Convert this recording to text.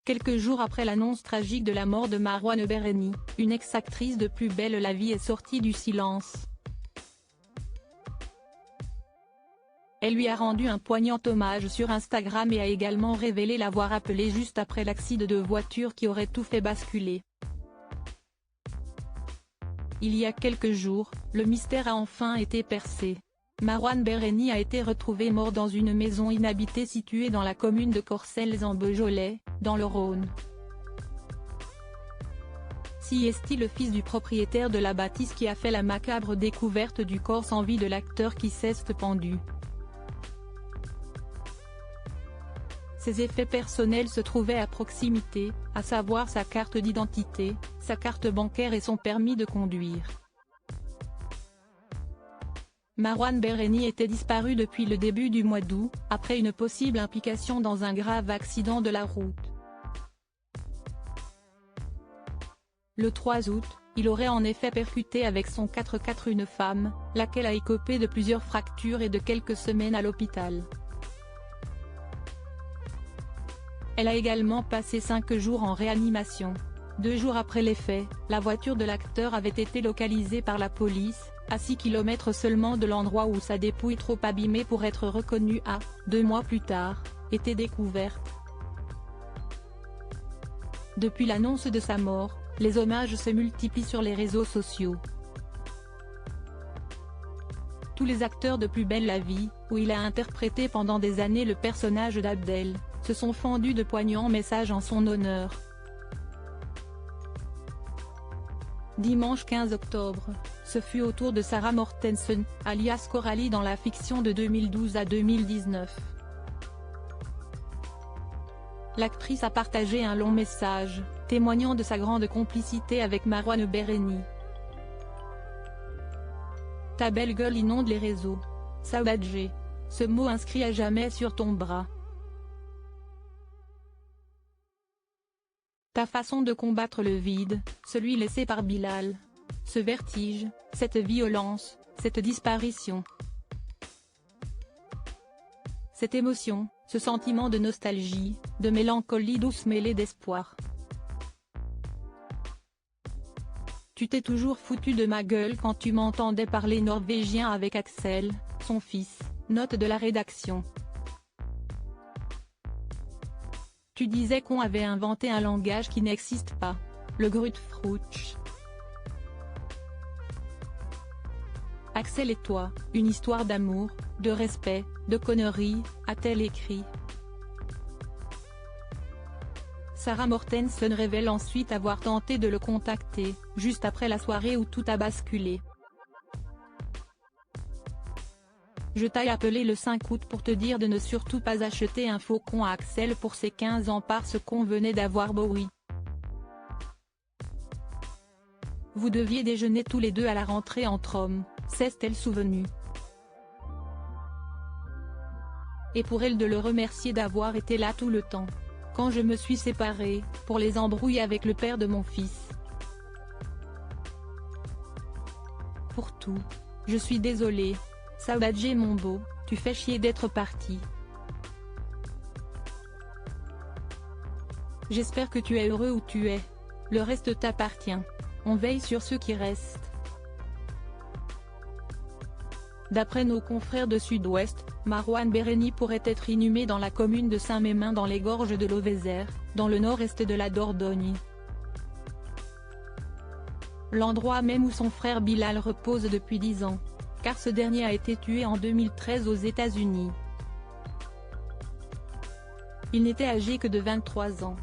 Quelques jours après l'annonce tragique de la mort de Marouane Berreni, une ex-actrice de Plus belle la vie est sortie du silence. Elle lui a rendu un poignant hommage sur Instagram et a également révélé l'avoir appelé juste après l'accident de voiture qui aurait tout fait basculer. Il y a quelques jours, le mystère a enfin été percé. Marouane Berreni a été retrouvé mort dans une maison inhabitée située dans la commune de Corcelles en Beaujolais, dans le Rhône. Siesti, le fils du propriétaire de la bâtisse qui a fait la macabre découverte du corps sans vie de l'acteur qui s'est pendu. Ses effets personnels se trouvaient à proximité, à savoir sa carte d'identité, sa carte bancaire et son permis de conduire. Marouane Berreni était disparu depuis le début du mois d'août, après une possible implication dans un grave accident de la route. Le 3 août, il aurait en effet percuté avec son 4x4 une femme, laquelle a écopé de plusieurs fractures et de quelques semaines à l'hôpital. Elle a également passé 5 jours en réanimation. 2 jours après les faits, la voiture de l'acteur avait été localisée par la police, à 6 km seulement de l'endroit où sa dépouille trop abîmée pour être reconnue a, 2 mois plus tard, été découverte. Depuis l'annonce de sa mort, les hommages se multiplient sur les réseaux sociaux. Tous les acteurs de Plus belle la vie, où il a interprété pendant des années le personnage d'Abdel, se sont fendus de poignants messages en son honneur. Dimanche 15 octobre, ce fut au tour de Sarah Mortensen, alias Coralie dans la fiction de 2012 à 2019. L'actrice a partagé un long message, témoignant de sa grande complicité avec Marouane Berreni. Ta belle gueule inonde les réseaux. Saoudadjé. Ce mot inscrit à jamais sur ton bras. Ta façon de combattre le vide, celui laissé par Bilal. Ce vertige, cette violence, cette disparition. Cette émotion, ce sentiment de nostalgie, de mélancolie douce mêlée d'espoir. Tu t'es toujours foutu de ma gueule quand tu m'entendais parler norvégien avec Axel, son fils, note de la rédaction. Tu disais qu'on avait inventé un langage qui n'existe pas, le Grutfrouch. Axel et toi, une histoire d'amour, de respect, de conneries, a-t-elle écrit. Sarah Mortensen révèle ensuite avoir tenté de le contacter, juste après la soirée où tout a basculé. Je t'ai appelé le 5 août pour te dire de ne surtout pas acheter un faucon à Axel pour ses 15 ans parce qu'on venait d'avoir Bowie. Vous deviez déjeuner tous les deux à la rentrée entre hommes, s'est-elle souvenue. Et pour elle de le remercier d'avoir été là tout le temps. Quand je me suis séparée, pour les embrouilles avec le père de mon fils. Pour tout. Je suis désolée. Saoudadjé mon beau, tu fais chier d'être parti. J'espère que tu es heureux où tu es. Le reste t'appartient. On veille sur ceux qui restent. D'après nos confrères de Sud-Ouest, Marouane Berreni pourrait être inhumé dans la commune de Saint-Mémin dans les gorges de l'Auvézère, dans le nord-est de la Dordogne. L'endroit même où son frère Bilal repose depuis 10 ans, car ce dernier a été tué en 2013 aux États-Unis. Il n'était âgé que de 23 ans.